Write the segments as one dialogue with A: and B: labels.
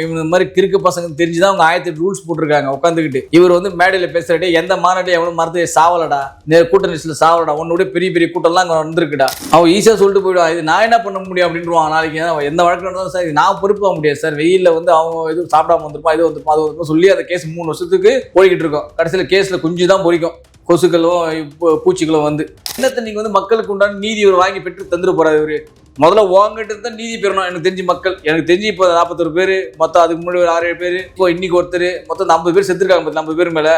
A: இந்த மாதிரி கிறுக்கு பசங்க தெரிஞ்சுதான் அவங்க 1008 ரூல்ஸ் போட்டிருக்காங்க உட்காந்துக்கிட்டு. இவர் வந்து மேடையில பேசுறடே எந்த மாநாட்டை எவனும் மரத்தை சாவலடா, கூட்ட நெரிசல சாவலடா, உன்னோட பெரிய பெரிய கூட்டம்லாம் அங்கே வந்திருக்குடா. அவன் ஈஸியா சொல்லிட்டு போயிடுவான். இது நான் என்ன பண்ண முடியும் அப்படின்றான். நாளைக்கு எந்த வழக்கு நடந்தாலும் சார் நான் பொறுப்பு ஆக முடியாது சார், வெயில்ல வந்து அவங்க எதுவும் சாப்பிடாம வந்திருப்பான், இது வந்துருப்பான், அது வந்துருப்போம் சொல்லி அந்த கேஸ் 3 வருஷத்துக்கு போய்கிட்டு இருக்கோம். கடைசியில் கேஸ்ல குஞ்சு தான் பொறிக்கும், கொசுக்களும் பூச்சிகளும் வந்து. என்னத்தை நீங்க வந்து மக்களுக்கு உண்டான நீதி இவர் வாங்கி பெற்று தந்துட போறாரு. இவரு முதல்ல வாங்கிட்டு தான் நீதி பெறணும். எனக்கு தெரிஞ்சு மக்கள், எனக்கு தெரிஞ்சு இப்போ 41 பேர் மொத்தம், அதுக்கு முன்னாடி ஒரு 6-7 பேர், இப்போ இன்னைக்கு ஒருத்தர், மொத்தம் 50 பேர் செத்துருக்காங்க. 50 பேர் மேல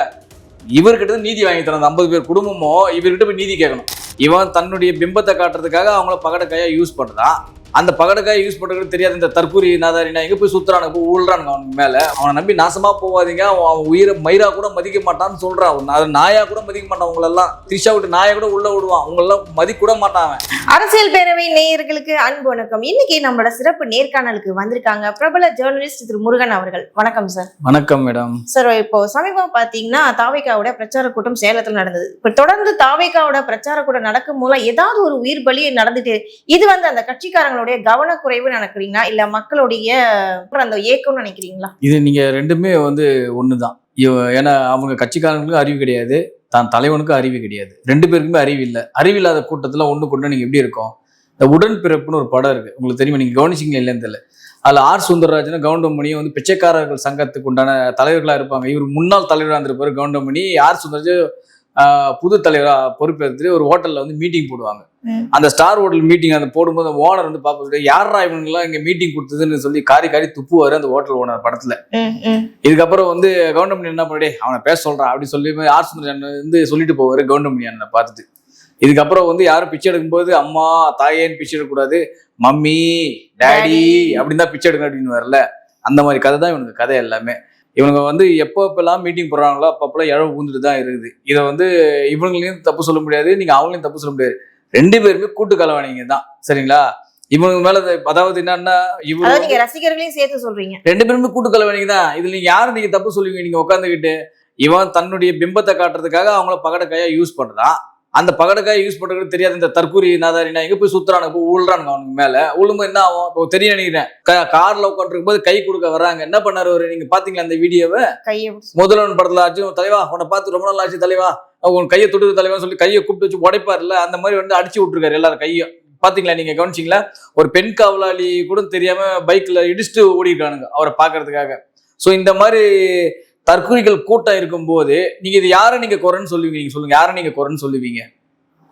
A: இவர்கிட்ட தான் நீதி வாங்கி தரணும். அந்த 50 பேர் குடும்பமும் இவர்கிட்ட போய் நீதி கேட்கணும். இவன் தன்னுடைய பிம்பத்தை காட்டுறதுக்காக அவங்கள பகடக்காயா யூஸ் பண்றான். அந்த பகடக்காய் யூஸ் பண்றது தெரியாத இந்த தற்கூரி நாதாரினா எங்க போய் சுத்துறானுங்க, போய் ஊழ்றானுங்க அவனுக்கு மேல. அவனை நம்பி நாசமா போவாதீங்க, அவன் உயிரை மயிரா கூட மதிக்க மாட்டான்னு சொல்றான். அது நாயா கூட மதிக்க மாட்டான். உங்களெல்லாம் திரிஷா விட்டு நாயை கூட உள்ள விடுவான், உங்களெல்லாம் மதிக்க கூட மாட்டான்.
B: அரசியல் பேரவை நேயர்களுக்கு அன்பு வணக்கம். இன்னைக்கு நம்மளோட சிறப்பு நேர்காணலுக்கு வந்திருக்காங்க பிரபல ஜேர்னலிஸ்ட் திரு முருகன் அவர்கள். வணக்கம் சார்.
A: வணக்கம் மேடம்.
B: சார், இப்போ சமீபம் பாத்தீங்கன்னா தாவேகாவோட பிரச்சார கூட்டம் சேலத்துல நடந்தது. இப்ப தொடர்ந்து தாவேகாவோட பிரச்சார கூட்டம் நடக்கும் போல ஏதாவது ஒரு உயிர் பலி நடந்துட்டு, இது வந்து அந்த கட்சிக்காரங்களோட கவனக்குறைவு நினைக்கிறீங்களா, இல்ல மக்களுடைய அந்த ஏக்கம்னு நினைக்கிறீங்களா?
A: இது நீங்க ரெண்டுமே வந்து ஒண்ணுதான். ஏன்னா அவங்க கட்சிக்காரங்களுக்கும் அறிவு கிடையாது, தான் தலைவனுக்கும் அறிவு கிடையாது. 2 பேருக்குமே அறிவு இல்லை. அறிவில்லாத கூட்டத்துல ஒண்ணு கொண்டு நீங்க எப்படி இருக்கும்? இந்த உடன்பிறப்புன்னு ஒரு படம் இருக்கு, உங்களுக்கு தெரியுமா? நீங்க கவனிச்சிங்களா இல்லைன்னு தெரியல. அதுல ஆர் சுந்தரராஜனும் கவுண்டமணியும் வந்து பிச்சைக்காரர்கள் சங்கத்துக்கு உண்டான தலைவர்களா இருப்பாங்க. இவர் முன்னாள் தலைவராக இருந்திருப்பாரு கவுண்டமணி. ஆர் சுந்தரராஜ் புது தலைவரா பொறுப்பேற்று ஒரு ஹோட்டல்ல வந்து மீட்டிங் போடுவாங்க. அந்த ஸ்டார் ஹோட்டல் மீட்டிங் அந்த போடும்போது ஓனர் வந்து பார்ப்பது, யாரா இவங்கெல்லாம் இங்க மீட்டிங் கொடுத்ததுன்னு சொல்லி காரி காரி துப்புவாரு அந்த ஹோட்டல் ஓனர் படத்துல. இதுக்கப்புறம் வந்து கவுண்டமணி என்ன பண்ணே அவனை பேச சொல்றான் அப்படி சொல்லி ஆர் சுந்தரன் வந்து சொல்லிட்டு போவாரு கவுண்டமணி அண்ணனை பார்த்துட்டு. இதுக்கப்புறம் வந்து யாரும் பிச்சை எடுக்கும்போது அம்மா தாயேன்னு பிச்சை எடுக்கக்கூடாது, மம்மி டேடி அப்படின்னு தான் பிச்சை எடுக்கணும் அப்படின்னு வரல. அந்த மாதிரி கதை தான் இவனுக்கு கதை எல்லாமே. இவங்க வந்து எப்பப்பெல்லாம் மீட்டிங் போடுறாங்களோ அப்பப்பெல்லாம் இழவு பூந்துட்டு தான் இருக்குது. இதை வந்து இவங்களையும் தப்பு சொல்ல முடியாது, நீங்க அவங்களையும் தப்பு சொல்ல முடியாது. 2 பேருமே கூட்டு கலவாணிங்க தான், சரிங்களா? இவங்க மேல அதாவது என்னன்னா
B: நீங்க ரசிகர்களையும் சேர்த்து சொல்றீங்க.
A: 2 பேருமே கூட்டு கலவாணிங்க தான். இதுல நீங்க யாரும் நீங்க தப்பு சொல்லுவீங்க? நீங்க உட்காந்துக்கிட்டு இவன் தன்னுடைய பிம்பத்தை காட்டுறதுக்காக அவங்கள பகடக்காயா யூஸ் பண்றான். அந்த பகடக்காய் யூஸ் பண்றது தெரியாத இந்த தற்கூரி நாதாரினா எங்க போய் சுத்துறானுங்க, போய் ஊழ்றானுங்க அவனுக்கு மேல. உழும்பு என்ன ஆகும்? இப்போ தெரிய நினைக்கிறேன், கார்ல உட்காந்துருக்கும் போது கை கொடுக்க வர்றாங்க. என்ன பண்ணாரு அவரு? நீங்க பாத்தீங்களா அந்த வீடியோவை? முதல்வன் படத்துல ஆச்சு, தலைவா உன்னை பார்த்து ரொம்ப நாள் ஆச்சு தலைவா, உன் கையை தொடுது தலைவான்னு சொல்லி கையை கூப்பிட்டு வச்சு உடைப்பாருல்ல, அந்த மாதிரி வந்து அடிச்சு விட்டுருக்காரு எல்லாரும் கையும். பாத்தீங்களா? நீங்க கவனிச்சிங்களா? ஒரு பெண் காவலாளி கூட தெரியாம பைக்ல இடிச்சுட்டு ஓடிருக்கானுங்க அவரை பாக்குறதுக்காக. சோ இந்த மாதிரி தற்கூரிகள் கூட்டம் இருக்கும் போது நீங்க இது யாரை நீங்க குறைன்னு சொல்லுவீங்க? நீங்க சொல்லுங்க, யாரை நீங்க குறைன்னு சொல்லுவீங்க?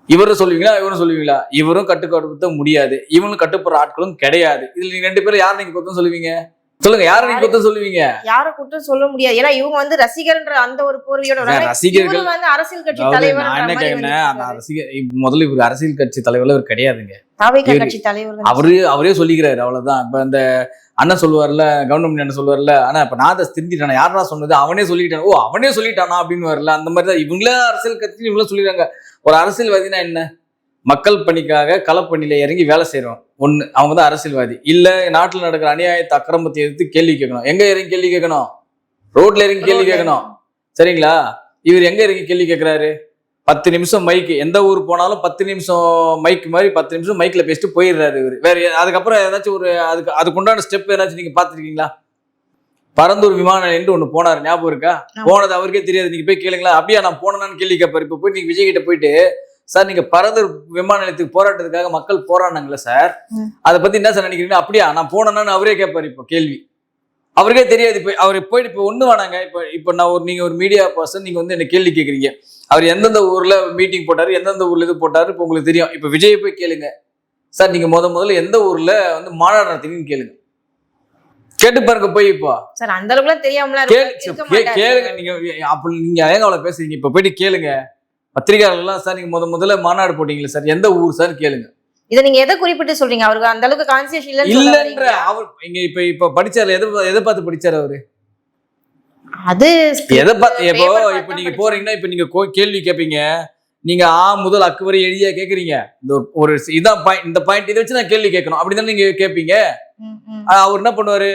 A: இவரும் சொல்லுவீங்களா இவரும் சொல்லுவீங்களா? இவரும் கட்டுப்படுத்த முடியாது, இவங்களும் கட்டுப்படுற ஆட்களும் கிடையாது. இதுல நீங்க 2 பேரும் யாரை நீங்க குத்தம் சொல்லுவீங்க? சொல்லுங்க, யாரை நீங்க குத்தம் சொல்லுவீங்க?
B: யாரை குற்றம் சொல்ல முடியாது. ஏன்னா இவங்க வந்து ரசிகர்ன்ற அந்த ஒரு போர்வையோட
A: ரசிகர்கள்
B: வந்து அரசியல் கட்சி தலைவர்.
A: நான் என்ன கேட்கிறேன், ரசிகர் முதல்ல இவர் அரசியல் கட்சி தலைவர்ல இவர் கிடையாதுங்க,
B: தாவேகா கட்சி தலைவர்.
A: அவரே சொல்லிக்கிறாரு, அவ்வளவுதான். இப்ப அந்த அண்ணன் சொல்லுவார்ல, கவர்மெண்ட் என்ன சொல்லுவார்ல, ஆனா இப்ப நான் அதை திருந்திட்டானா, யாரா சொன்னது, அவனே சொல்லிட்டான், ஓ அவனே சொல்லிட்டானா அப்படின்னு வரல. அந்த மாதிரி தான் இவங்களே அரசியல் கட்சி இவங்களும் சொல்லிடுறாங்க. ஒரு அரசியல்வாதினா என்ன? மக்கள் பணிக்காக களப்பணியில இறங்கி வேலை செய்யறோம் ஒண்ணு, அவங்க தான் அரசியல்வாதி. இல்ல நாட்டுல நடக்கிற அநியாயத்தை அக்கிரமத்தை எடுத்து கேள்வி கேட்கணும். எங்க இறங்கி கேள்வி கேட்கணும்? ரோட்ல இறங்கி கேள்வி கேட்கணும், சரிங்களா? இவர் எங்க இறங்கி கேள்வி கேட்கிறாரு? 10 நிமிஷம் மைக்கு, எந்த ஊர் போனாலும் 10 நிமிஷம் மைக்கு மாதிரி 10 நிமிஷம் மைக்ல பேசிட்டு போயிடுறாரு இவரு. வேற அதுக்கப்புறம் ஏதாச்சும் ஒரு அதுக்குண்டான ஸ்டெப் ஏதாச்சும் நீங்க பாத்துருக்கீங்களா? பரந்தூர் விமான நிலையம் ஒண்ணு போனாரு, ஞாபகம் இருக்கா? போனது அவருக்கே தெரியாது, நீங்க போய் கேளுங்களா. அப்படியா நான் போனேன்னு கேள்வி கேட்பாரு. இப்ப போய் நீங்க விஜய் கிட்ட போயிட்டு, சார் நீங்க பரந்தூர் விமான நிலையத்துக்கு போராட்டத்துக்காக மக்கள் போராடினாங்களே சார், அதை பத்தி என்ன சார் நினைக்கிறீங்க? அப்படியா நான் போனேன்னு அவரே கேட்பாரு. இப்போ கேள்வி அவருக்கே தெரியாது. இப்ப அவர் போயிட்டு இப்ப ஒண்ணு வேணாங்க, இப்ப நான் நீங்க ஒரு மீடியா பர்சன், நீங்க வந்து என்ன கேள்வி கேட்குறீங்க, அவர் எந்தெந்த ஊர்ல மீட்டிங் போட்டாரு, எந்தெந்த ஊர்ல இது போட்டாரு, இப்ப உங்களுக்கு தெரியும். இப்ப விஜய் போய் கேளுங்க, சார் நீங்க முதல்ல எந்த ஊர்ல வந்து மாநாடு நடத்தினு கேளுங்க, கேட்டு பாருங்க போய். இப்போ
B: சார் அந்த அளவுக்கு தெரியாமல
A: கேளுங்க. நீங்க அப்படி நீங்க ஏங்க அவ்வளவு பேசுறீங்க? இப்ப போயிட்டு கேளுங்க பத்திரிகையாளர்கள் எல்லாம், சார் நீங்க முதல்ல மாநாடு போட்டீங்களா சார், எந்த ஊர் சார் கேளுங்க.
B: இதை நீங்க எதை குறிப்பிட்டு சொல்றீங்க? அவருக்கு அந்த அளவுக்கு கான்சியஸ்
A: இல்லன்ற அவர் இங்க இப்ப படிச்சாரு, எதை பார்த்து படிச்சாரு அவரு?
B: அது
A: எதை பார்த்து? இப்ப நீங்க போறீங்கன்னா, இப்ப நீங்க கேள்வி கேட்பீங்க, நீங்க முதல் அக்கு வரை எழுதியா கேக்குறீங்க. இந்த ஒரு இதான் பாயிண்ட், இந்த பாயிண்ட் இதை வச்சு நான் கேள்வி கேட்கணும் அப்படிதான் நீங்க கேட்பீங்க. அவர் என்ன பண்ணுவாரு?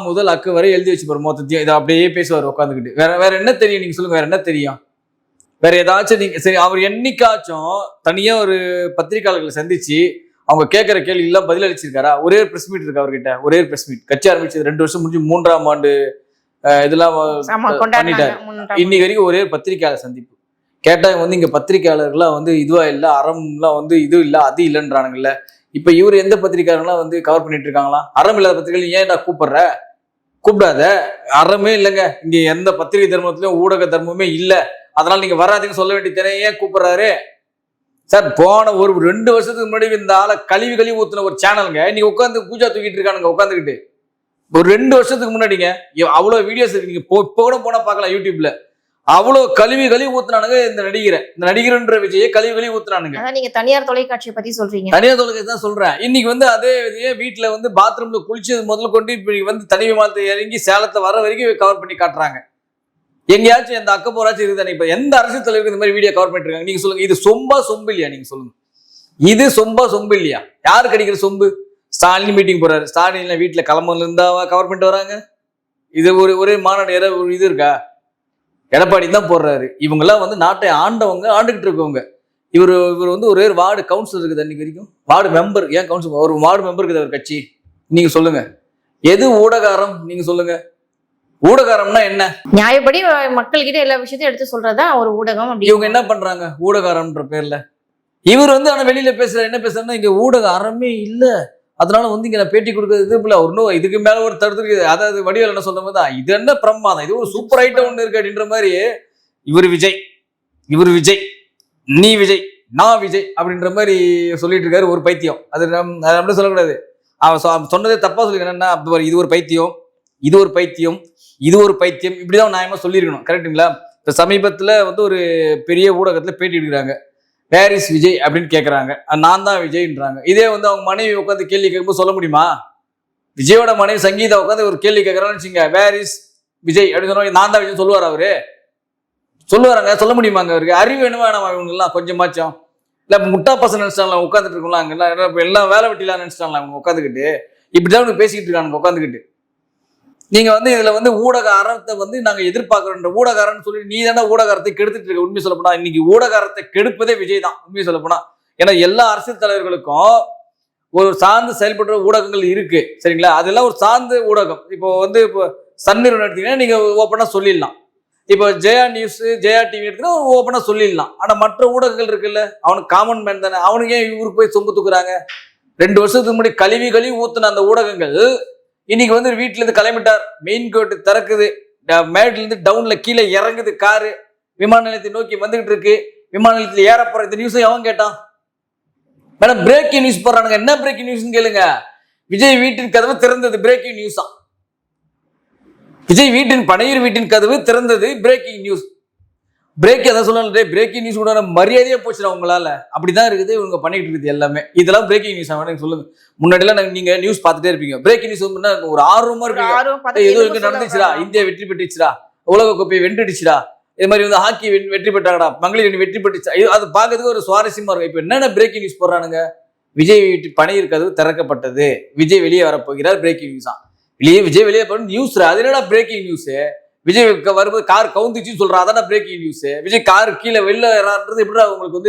A: முதல் அக்கு வரை எழுதி வச்சு பாரு மொத்தத்தையும், இதை அப்படியே பேசுவார் உட்காந்துக்கிட்டு. வேற என்ன தெரியும்? நீங்க சொல்லுங்க, வேற என்ன தெரியும்? வேற ஏதாச்சும் நீங்க சரி, அவர் என்னைக்காச்சும் தனியா ஒரு பத்திரிகையாளர்களை சந்திச்சு அவங்க கேட்கிற கேள்வி எல்லாம் பதில் அளிச்சிருக்காரா? ஒரே பிரஸ் மீட் இருக்கு அவர்கிட்ட, ஒரே பிரஸ் மீட். கட்சி ஆரம்பிச்சது 2 வருஷம் முடிஞ்சு 3ஆம் ஆண்டு இதெல்லாம் பண்ணிட்டாரு. இன்னைக்கு வரைக்கும் ஒரே பத்திரிகையாளர் சந்திப்பு. கேட்டா வந்து இங்க பத்திரிகையாளர்கள்லாம் வந்து இதுவா இல்ல, அறம்லாம் வந்து இது இல்ல அது இல்லைன்றானுங்கல்ல. இப்ப இவர் எந்த பத்திரிகையாளர்லாம் வந்து கவர் பண்ணிட்டு இருக்காங்களா? அறம் இல்லாத பத்திரிகைகள் ஏன்டா கூப்பிடுற? கூப்பிடாத. அறமே இல்லைங்க இங்க, எந்த பத்திரிகை தர்மத்திலயும் ஊடக தர்மமே இல்ல, அதனால நீங்க வராதுன்னு சொல்ல வேண்டியதானே, ஏன் கூப்பிடுறாரு சார்? போன ஒரு 2 வருஷத்துக்கு முன்னாடி இந்த ஆளை கழுவி ஊத்துன ஒரு சேனலுங்க நீங்க உட்காந்து பூஜா தூக்கிட்டு இருக்கானுங்க உட்காந்துக்கிட்டு. ஒரு 2 வருஷத்துக்கு முன்னாடிங்க அவ்வளவு வீடியோஸ் இருக்கு, நீங்க இப்போ கூட போனா பார்க்கலாம் யூடியூப்ல. அவ்வளவு கழுவி ஊத்துனானுங்க இந்த நடிகர்ன்ற விஜயை கழுவி ஊத்துனானுங்க.
B: நீங்க தனியார் தொலைக்காட்சியை பத்தி சொல்றீங்க.
A: தனியார் தொலைக்காட்சி தான் சொல்றேன். இன்னைக்கு வந்து அதே வீட்டுல வந்து பாத்ரூம்ல குளிச்சது முதல்ல கொண்டு இப்ப வந்து தனி விமானத்தை இறங்கி சேலத்தை வர வரைக்கும் கவர் பண்ணி காட்டுறாங்க. எங்கேயாச்சும் எந்த அக்கப்போராச்சும் இருக்குதானே? இப்ப எந்த அரசியல் தலைவருக்கு இந்த மாதிரி வீடியோ கவர் பண்ணிட்டு இருக்காங்க? நீங்க சொல்லுங்க, இது சொம்பு இல்லையா? நீங்க சொல்லுங்க, இது சொம்பு இல்லையா? யாரு கிடைக்கிற சொம்பு? ஸ்டாலின் மீட்டிங் போறாரு, ஸ்டாலின் வீட்டுல கிளம்புல இருந்தா கவர் பண்ணிட்டு வராங்க. இது ஒரே மாநாடு இது இருக்கா? எடப்பாடி தான் போடுறாரு. இவங்க எல்லாம் வந்து நாட்டை ஆண்டுகிட்டு இருக்கவங்க. இவர் வந்து ஒரே வார்டு கவுன்சிலர் இருக்குது அன்னைக்கு வரைக்கும், வார்டு மெம்பர். ஏன் கவுன்சிலர்? ஒரு வார்டு மெம்பர் இருக்குது அவர் கட்சி. நீங்க சொல்லுங்க, எது ஊடகாரம்? நீங்க சொல்லுங்க, ஊடகாரம்னா என்ன?
B: நியாயப்படி மக்கள் கிட்ட எல்லா விஷயத்தையும் எடுத்து சொல்றதா ஒரு ஊடகம்.
A: இவங்க என்ன பண்றாங்க ஊடகாரம்ன்ற பேர்ல? இவர் வந்து ஆனா வெளியில பேசுறாரு, என்ன பேசுறாருன்னா இங்க ஊடக அறமே இல்ல, அதனால வந்து இங்க நான் பேட்டி கொடுக்கறது இல்ல. ஒன்னும் இதுக்கு மேல ஒரு தடுத்து, அதாவது வடிவேல் என்ன சொல்ற மாதிரி தான், இது என்ன பிரமாதம், இது ஒரு சூப்பர் ஐட்டம் ஒண்ணு இருக்கு அப்படின்ற மாதிரி. இவர் விஜய், நீ விஜய், நான் விஜய் அப்படின்ற மாதிரி சொல்லிட்டு இருக்காரு ஒரு பைத்தியம். அது நம்ம சொல்லக்கூடாது. அவன் சொன்னதே தப்பா சொல்லிக்கிறேன்னா, இது ஒரு பைத்தியம், இது ஒரு பைத்தியம், இது ஒரு பைத்தியம், இப்படிதான் நியாயமா சொல்லியிருக்கணும். கரெக்டுங்களா? இப்ப சமீபத்துல வந்து ஒரு பெரிய ஊடகத்துல பேட்டி எடுக்கிறாங்க. வேர் இஸ் விஜய் அப்படின்னு கேட்கறாங்க. நான் தான் விஜய்ன்றாங்க. இதே வந்து அவங்க மனைவி உட்காந்து கேள்வி கேட்கும்போது சொல்ல முடியுமா? விஜயோட மனைவி சங்கீதா உட்காந்து ஒரு கேள்வி கேட்கறான்னு வச்சுங்க, வேர் இஸ் விஜய் அப்படின்னு சொன்னா நான் தான் விஜய் சொல்லுவார் அவரு? சொல்லுவாராங்க? சொல்ல முடியுமாங்க? அவருக்கு அறிவு வேணுமா வேணாமா இவங்கெல்லாம் கொஞ்சமாச்சும்? இல்ல முட்டா பசங்க நினைச்சிட்டாங்களா உட்காந்துட்டு இருக்கோம்ல அங்கெல்லாம், எல்லாம் வேலை வெட்டிலாம் நினைச்சிட்டாங்களா அவங்க உட்காந்துக்கிட்டு? இப்படிதான் பேசிக்கிட்டு இருக்காங்க உட்காந்துக்கிட்டு. நீங்க வந்து இதுல வந்து ஊடக அறத்தை வந்து நாங்க எதிர்பார்க்கிறோம், ஊடக அறன்னு சொல்லி நீ தானே ஊடகத்தை கெடுத்துட்டு இருக்க. உண்மை சொல்ல போனா இன்னைக்கு ஊடகத்தை கெடுப்பதே விஜய் தான், உண்மையை சொல்ல போனா. ஏன்னா எல்லா அரசியல் தலைவர்களுக்கும் ஒரு சார்ந்து செயல்படுற ஊடகங்கள் இருக்கு, சரிங்களா? அதெல்லாம் ஒரு சார்ந்த ஊடகம். இப்போ வந்து இப்போ சன் நிறுவனம் எடுத்தீங்கன்னா நீங்க ஓப்பனா சொல்லிடலாம். இப்போ ஜெயா நியூஸ், ஜெயா டிவி எடுத்தீங்கன்னா ஓப்பனா சொல்லிடலாம். ஆனா மற்ற ஊடகங்கள் இருக்குல்ல, அவனுக்கு காமன் மேன் தானே, அவனுக்கு ஏன் இவருக்கு போய் சொம்பு தூக்குறாங்க? 2 வருஷத்துக்கு முன்னாடி கழுவி ஊத்துன அந்த ஊடகங்கள் இன்னைக்கு வந்து வீட்டுல இருந்து கிளம்பிட்டார், மெயின் கேட்டு திறக்குது, மேட்ல இருந்து டவுன்ல கீழே இறங்குது காரு, விமான நிலையத்தை நோக்கி வந்துகிட்டு இருக்கு, விமான நிலையத்தில் ஏற போற இந்த நியூஸை அவன் கேட்டான். மேடம் பிரேக்கிங் நியூஸ் போடுறானுங்க. என்ன பிரேக்கிங் நியூஸ் கேளுங்க? விஜய் வீட்டின் கதவு திறந்தது, பிரேக்கிங் நியூஸா? விஜய் பனையூர் வீட்டின் கதவு திறந்தது, பிரேக்கிங் நியூஸ். பிரேக் எதாவது சொல்லலாம், பிரேக்கிங் நியூஸ் கூட மரியாதையே போச்சுடா உங்களால. அப்படிதான் இருக்குது இவங்க பண்ணிட்டு இருக்குது எல்லாமே. இதெல்லாம் பிரேக்கிங் நியூஸ் ஆகும் சொல்லுங்க. முன்னாடிலாம் நீங்க நியூஸ் பார்த்துட்டே இருப்பீங்க, பிரேக்கிங் நியூஸ் ஒரு ஆர்வமா இருப்பீங்க. ஏதோ இங்க நடந்துச்சுடா, இந்தியா வெற்றி பெற்றுச்சுடா, உலக கோப்பையை வென்றுடுச்சுடா, இது மாதிரி வந்து ஹாக்கி வெற்றி பெற்றாங்கடா, மகளிர் வெற்றி பெற்றுச்சா, அது பார்க்கறதுக்கு ஒரு சுவாரஸ்யமா இருக்கும். இப்ப என்னென்ன பிரேக்கிங் நியூஸ் போடுறானுங்க? விஜய் வீட்டு பனையூர் கதவு திறக்கப்பட்டது, விஜய் வெளியே வரப்போகிறார், பிரேக்கிங் நியூஸ் தான். விஜய் வெளியே போன நியூஸ். அது என்னடா பிரேக்கிங் நியூஸ்? விஜய் வரும்போது கார் கவுந்துச்சுன்னு சொல்றா, அதான பிரேக்கிங் நியூஸ். விஜய் கார் கீழே வெளில வரான்றது எப்படிடா உங்களுக்கு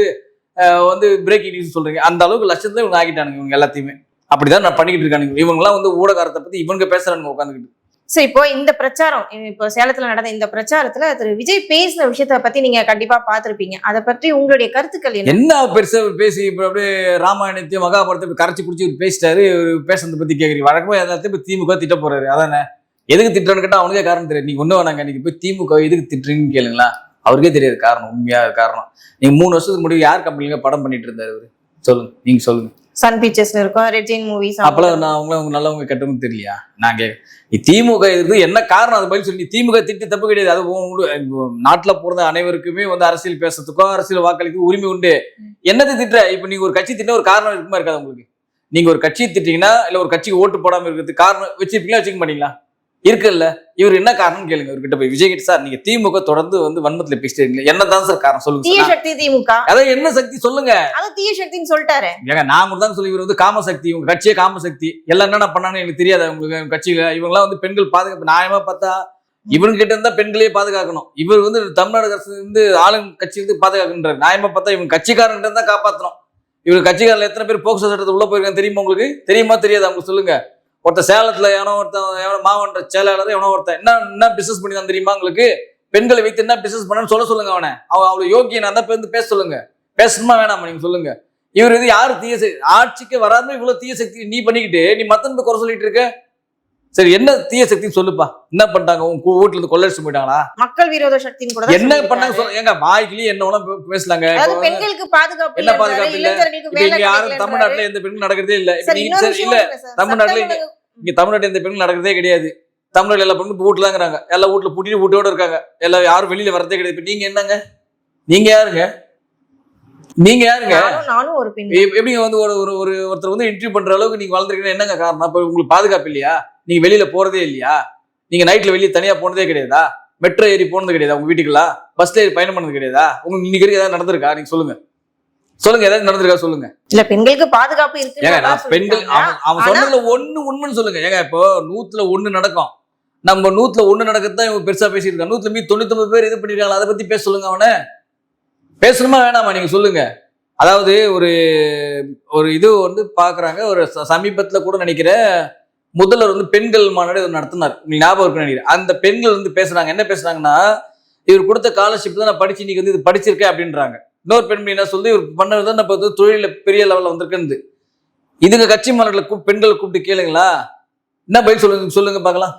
A: வந்து பிரேக்கிங் நியூஸ் சொல்றீங்க? அந்த அளவுக்கு லட்சத்துல இவங்க ஆகிட்டானுங்க. இவங்க எல்லாத்தையுமே அப்படிதான் நான் பண்ணிக்கிட்டு இருக்கானுங்க. இவங்கெல்லாம் வந்து ஊடகத்தை பத்தி இவங்க பேசுறானுங்க உட்காந்துக்கிட்டு.
B: சரி, இப்போ இந்த பிரச்சாரம், இப்போ சேலத்துல நடந்த இந்த பிரச்சாரத்துல திரு விஜய் பேசின விஷயத்த பத்தி நீங்க கண்டிப்பா பாத்திருப்பீங்க. அதை பற்றி உங்களுடைய கருத்துக்கள் என்ன
A: பெருசா பேசி இப்ப அப்படியே ராமாயணத்தையும் மகாபாரத்தை கரைச்சி குடிச்சு பேசிட்டாரு. பேசுறதை பத்தி கேக்குறீங்க? வழக்கமா எல்லாத்தையும் திமுக திட்ட போறாரு. அதானே எதுக்கு திட்டுறன்னு கேட்டா அவனுக்கே காரணம் தெரியாது. நீங்க ஒண்ணு வேணாங்க, நீங்க போய் திமுக எதுக்கு திட்டுறீங்கன்னு கேளுங்களா, அவருக்கே தெரியாது காரணம், உண்மையா காரணம். நீங்க 3 வருஷத்துக்கு முன்னாடி யார் கம்பெனில படம் பண்ணிட்டு இருந்தாரு அவரு? சொல்லுங்க, நீங்க சொல்லுங்க.
B: சன் பிக்சர்ஸ்ல இருக்கும், ரெட் ஜெயின் மூவிஸ்.
A: அப்பெல்லாம் நான் அவங்க நல்லவங்க கெட்டவங்க தெரியலையா? நாங்க நீ திமுக எதுக்கு என்ன காரணம் அது பதில் சொல்லி. திமுக திட்டு தப்பு கிடையாது. அது நாட்டுல போறது அனைவருக்குமே வந்து அரசியல் பேசுறதுக்கோ அரசியல் வாக்களிக்க உரிமை உண்டு. என்னது திட்டுற? இப்ப நீங்க ஒரு கட்சி திட்ட ஒரு காரணம் இருக்குமா இருக்காது உங்களுக்கு? நீங்க ஒரு கட்சி திட்டீங்கன்னா இல்ல ஒரு கட்சிக்கு ஓட்டு போடாம இருக்கிறதுக்கு காரணம் வச்சிருப்பீங்களா வச்சுக்க மாட்டீங்களா? இருக்குல்ல. இவர் என்ன காரணம் கேளுங்க இவர்கிட்ட போய். விஜய் கிட்ட, சார் நீங்க திமுக தொடர்ந்து வந்து வன்மத்துல பேசிட்டு இருக்கீங்க, என்னதான் சார் காரணம் சொல்லுங்க.
B: தீய சக்தி திமுக.
A: அதான் என்ன சக்தி சொல்லுங்க.
B: அது தீய சக்தின்னு சொல்லிட்டாரு.
A: ஏங்க நான் கூட தான் சொல்லி, இவர் வந்து காமசக்தி, உங்க கட்சியே காமசக்தி, எல்லாம் என்னென்ன பண்ணான்னு எனக்கு தெரியாது. உங்களுக்கு கட்சியில இவங்கெல்லாம் வந்து பெண்கள் பாதுகாப்பு, நியாயமா பார்த்தா இவங்க கிட்ட இருந்தா பெண்களையே பாதுகாக்கணும். இவர் வந்து தமிழ்நாடு அரசு வந்து ஆளும் கட்சி வந்து பாதுகாக்கின்றாரு. நியாயமா பார்த்தா இவங்க கட்சிக்காரன் இருந்தா காப்பாற்றணும். இவரு கட்சிக்காரில் எத்தனை பேர் போக்சோ சட்டத்தை உள்ள போயிருக்காங்க தெரியுமா உங்களுக்கு? தெரியுமா தெரியாது அவங்க சொல்லுங்க. ஒருத்தர் சேலத்துல எவனோ மாவட்ட செயலாளர் எவனோ ஒருத்தன் என்ன பிசினஸ் பண்ணி தான் தெரியுமா உங்களுக்கு? பெண்களை வைத்து என்ன பிசினஸ் பண்ணு சொல்லுங்க. அவனை அவ்வளவு யோகியன் அந்த பேர் பேச சொல்லுங்க. பேசணுமா வேணாமா நீங்க சொல்லுங்க. இவர் இது யாரு தீய சக்தி? ஆட்சிக்கு வராம இவ்வளவு தீய சக்தி நீ பண்ணிக்கிட்டு நீ மத்தவங்க குறை சொல்லிட்டு இருக்க. சரி, என்ன தீய சக்தின்னு சொல்லுப்பா. என்ன பண்ணிட்டாங்க? உங்க வீட்டுல இருந்து கொள்ளடிச்சு போயிட்டாங்களா?
B: மக்கள் விரோத சக்தின்னு கூட
A: என்ன பண்ணாங்க சொல்லுங்க. எங்க வாய்க்கிலேயே என்ன பேசலாங்க.
B: பெண்களுக்கு பாதுகாப்பு
A: என்ன பாதுகாப்பு இல்ல? இங்க யாரும் தமிழ்நாட்டுல எந்த பெண்களும் நடக்கிறதே இல்ல. இல்ல தமிழ்நாட்டுல இங்க தமிழ்நாட்டுல எந்த பெண்களும் நடக்கிறதே கிடையாது. தமிழ்நாட்டுல எல்லா பெண்களும் வீட்டுல தாங்கிறாங்க. எல்லா வீட்டுல பூட்டிட்டு வீட்டோட இருக்காங்க. எல்லாம் யாரும் வெளியில வரதே கிடையாது. இப்ப நீங்க என்னங்க? நீங்க யாருங்க? நீங்க யாருங்க?
B: நானும் ஒரு பெண்.
A: எப்படிங்க வந்து ஒருத்தர் வந்து இன்டர்வியூ பண்ற அளவுக்கு நீங்க வளர்ந்துருக்கீங்க? என்னங்க காரணம்? இப்ப உங்களுக்கு பாதுகாப்பு இல்லையா? நீங்க வெளியில போறதே இல்லையா? நீங்க நைட்ல வெளியே தனியா போனதே கிடையாதா? மெட்ரோ ஏறி போனது கிடையாதா? உங்க வீட்டுக்குலாம் பஸ்ல ஏறி பயணம் பண்ணது கிடையாதா? உங்களுக்கு இன்னைக்கு ஏதாவது நடந்திருக்கா? நீங்க சொல்லுங்க. ஏதாவது நடந்திருக்கா சொல்லுங்க.
B: இல்ல பெண்களுக்கு பாதுகாப்பு இருக்கு.
A: பெண்கள் அவன் சொன்னதுல உண்மைன்னு சொல்லுங்க. ஏங்க இப்போ 100ல 1 நடக்கும். நம்ம 100ல 1 நடக்கத்தான் இவங்க பெருசா பேசியிருக்காங்க. 100ல மீது 99 பேர் இது பண்ணிருக்காங்க. அதை பத்தி பேச சொல்லுங்க. அவனை பேசணுமா வேணாமா நீங்க சொல்லுங்க. அதாவது ஒரு இது வந்து பாக்குறாங்க. ஒரு சமீபத்துல கூட நினைக்கிற முதல்வர் வந்து பெண்கள் மாநாடு நடத்தினார். உங்களுக்கு ஞாபகம் இருக்குன்னு நினைக்கிறேன். அந்த பெண்கள் வந்து பேசுறாங்க. என்ன பேசுறாங்கன்னா, இவர் கொடுத்த ஸ்காலர்ஷிப் தான் நான் படிச்சு இன்னைக்கு வந்து இது படிச்சிருக்கேன் அப்படின்றாங்க. இன்னொரு பெண்மணி என்ன சொல்லி இவர் பண்ணதுதான் நம்ம வந்து தொழில பெரிய லெவல்ல வந்திருக்குன்னு. இதுங்க கட்சி மாநாட்டில் பெண்களை கூப்பிட்டு கேளுங்களா? என்ன பதில் சொல்லுங்க பார்க்கலாம்.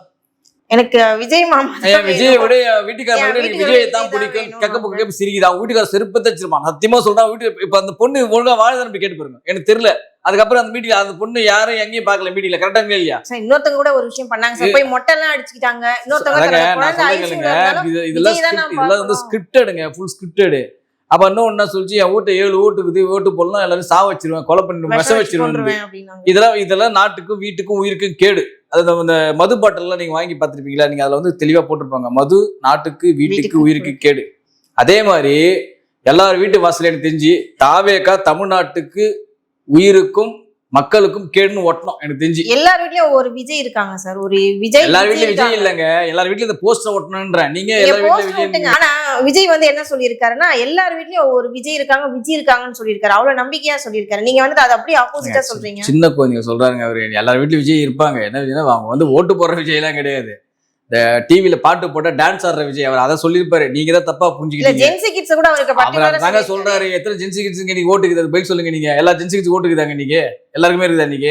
B: எனக்கு விஜய் மாமா
A: விஜயை விட வீட்டுக்காரரை விட எனக்கு விஜயை தான் பிடிக்கும். கேட்க சிரிக்குது. அவங்க வீட்டுக்கார செருப்பத்தை வச்சிருப்பான். சத்தியமா சொல்றான். வீட்டுக்கு இப்ப அந்த பொண்ணு ஒழுங்கா வாழதான் கேட்டு பாருங்க. எனக்கு தெரியல. அதுக்கப்புறம் அந்த மீட்டிங் அந்த பொண்ணு யாரும் எங்கேயும் பார்க்கல. மீட்டிங்ல கரெக்டா இல்லையா?
B: இன்னொருத்தவங்க கூட ஒரு விஷயம் பண்ணாங்க சார். போய் மொட்டை எல்லாம் அடிச்சுக்கிட்டாங்க.
A: இதெல்லாம் வந்து ஸ்கிரிப்டடுங்க. Full scripted. அப்ப இன்னும் சொல்லிச்சு என் வீட்டை 7 ஓட்டுக்குது ஓட்டு போடலாம் எல்லாரும் சா வச்சிருவேன், கொலை பண்ணிடுவேன், விஷம் வச்சிருவேன். இதெல்லாம் நாட்டுக்கும் வீட்டுக்கும் உயிருக்கும் கேடு. அது அந்த மது பாட்டில் நீங்க வாங்கி பார்த்துருப்பீங்களா? நீங்க அதுல வந்து தெளிவா போட்டிருப்பாங்க, மது நாட்டுக்கு வீட்டுக்கு உயிருக்கு கேடு. அதே மாதிரி எல்லாரும் வீட்டு வாசல் எனக்கு தெரிஞ்சு தாவேகா தமிழ்நாட்டுக்கு உயிருக்கும் மக்களுக்கும் கேடுன்னு ஒட்டணும். எனக்கு தெரிஞ்சு
B: எல்லார் வீட்லயும் ஒரு விஜய் இருக்காங்க சார். ஒரு விஜய்
A: எல்லார் வீட்லயும் விஜய் இல்லங்க, எல்லார் வீட்லயும் இந்த போஸ்டர் ஒட்டணும்ன்ற. நீங்க எல்லார் வீட்லயும் விஜய்.
B: ஆனா விஜய் வந்து என்ன சொல்லியிருக்காருன்னா, எல்லார் வீட்லயும் ஒரு விஜய் இருக்காங்கன்னு சொல்லியிருக்காரு. அவ்வளவு நம்பிக்கையா சொல்லியிருக்காரு. நீங்க வந்து அதை அப்படியே ஆப்போசிட்டா சொல்றீங்க.
A: சின்ன குழந்தைங்க சொல்றாங்க அவரு எல்லார் வீட்லயும் விஜய் இருப்பாங்க. என்ன அவங்க வந்து ஓட்டு போடுற விஜய் எல்லாம் கிடையாது. இந்த டிவில பாட்டு போட்டா டான்ஸ் ஆடுற விஜய். அவர் அதை சொல்லியிருப்பாரு. நீங்க தான் தப்பா புரிஞ்சுக்கிட்டீங்க.
B: ஜென்சி கிட்ஸ் கூட அவருக்கு
A: பர்టిక్యులரா சொல்றாரு. எத்தனை ஜென்சி கிட்ஸ்க்கு நீங்க ஓட்டுக்குது? அது பதில் சொல்லுங்க. நீங்க எல்லா ஜென்சி கிட்ஸ் ஓட்டுக்குதாங்க? நீங்க எல்லாருக்குமே இருக்குதா? நீங்க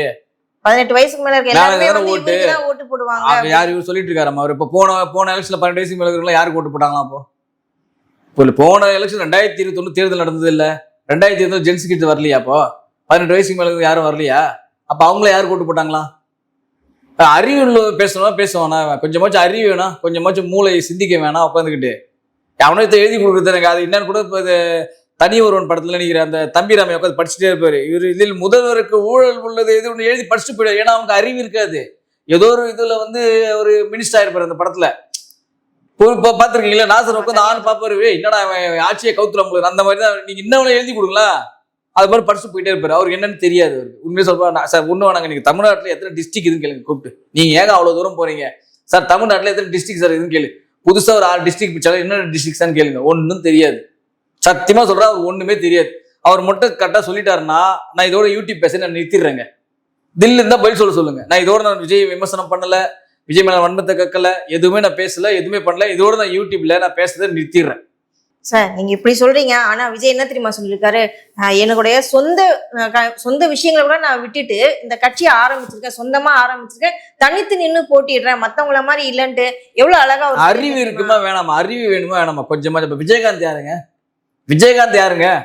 B: 18 வயசுக்கு மேல இருக்க எல்லாரும் ஓட்டு போடுவாங்க.
A: யார் இவர் சொல்லிட்டு இருக்காரு? அவர் இப்ப போன எலெக்ஷன்ல 18 வயசுக்கு மேல இருக்கவங்க யாருக்கு ஓட்டு போட்டாங்களா? அப்போ போன எலெக்ஷன் 2021 தேர்தல் நடந்தது இல்ல? 2021 ஜென்சி கிட்ஸ் வரலையா? அப்போ 18 வயசுக்கு மேல யாரும் வரலையா? அப்ப அவங்கள யாருக்கு ஓட்டு போட்டாங்களா? அறிவு பேசுவானா? கொஞ்சமாச்சும் அறிவு வேணாம், கொஞ்சமாச்சும் மூளை சிந்திக்க வேணாம். உட்காந்துக்கிட்டு அவனத்தை எழுதி கொடுக்குறது எனக்கு அது என்னன்னு கூட இப்போ தனி ஒருவன் படத்துல நினைக்கிற அந்த தம்பிராமையை உட்காந்து படிச்சுட்டே இருப்பாரு. இவர் இதில் முதல்வருக்கு ஊழல் உள்ளது எது ஒன்று எழுதி படிச்சுட்டு போயிடுவார். ஏன்னா அவங்க அறிவு இருக்காது. ஏதோ ஒரு இதுல வந்து ஒரு மினிஸ்டர் ஆயிருப்பாரு அந்த படத்துல. பாத்துருக்கீங்களா? நாசர் உட்காந்து ஆள் பாப்பாரு, என்னடா ஆட்சியை கவுத்துற உங்களுக்கு அந்த மாதிரி தான். நீங்க இன்னும் எழுதி கொடுங்களா? அது மாதிரி படிச்சு போயிட்டே இருப்பாரு. அவருக்கு என்னன்னு தெரியாது. அவருக்கு உண்மையை சொல்றா சார் ஒண்ணு வேணாங்க. நீங்க தமிழ்நாட்டுல எத்தனை டிஸ்ட்ரிக்ட் இதுன்னு கேளுங்க கூப்பிட்டு. நீங்க ஏங்க அவ்வளவு தூரம் போறீங்க சார்? தமிழ்நாட்டுல எத்தனை டிஸ்ட்ரிக்ட் சார் இதுன்னு கேளு. புதுசா ஒரு 6 டிஸ்ட்ரிக்ட் பிடிச்சாலும் என்ன டிஸ்ட்ரிக்ட் தான் கேளுங்க. ஒன்னும் தெரியாது. சத்தியமா சொல்றா அவர் ஒண்ணுமே தெரியாது. அவர் மட்டும் கரெக்டா சொல்லிட்டாருன்னா நான் இதோட யூடியூப் பேச நான் நிறுத்திடுறேங்க. தில்லு இருந்தா பதில் சொல்லுங்க. நான் இதோட நான் விஜய் விமர்சனம் பண்ணல, விஜய் மேல வன்மத்தை கக்கல, எதுவுமே நான் பேசல, எதுவுமே பண்ணல. இதோட நான் யூடியூப்ல நான் பேசுறதை நிறுத்திடுறேன்.
B: சார் நீங்க இப்படி சொல்றீங்க. ஆனா விஜய் என்ன தெரியுமா சொல்லியிருக்காரு? என்னுடைய சொந்த விஷயங்களை கூட நான் விட்டுட்டு இந்த கட்சியை ஆரம்பிச்சிருக்கேன், சொந்தமா ஆரம்பிச்சிருக்கேன், தனித்து நின்று போட்டிடுறேன், மத்தவங்கள மாதிரி இல்லன்ட்டு. எவ்வளவு அழகா
A: அறிவு இருக்குமா வேணாமா? அறிவு வேணுமா வேணாமா? கொஞ்சமா. இப்ப விஜயகாந்த் யாருங்க?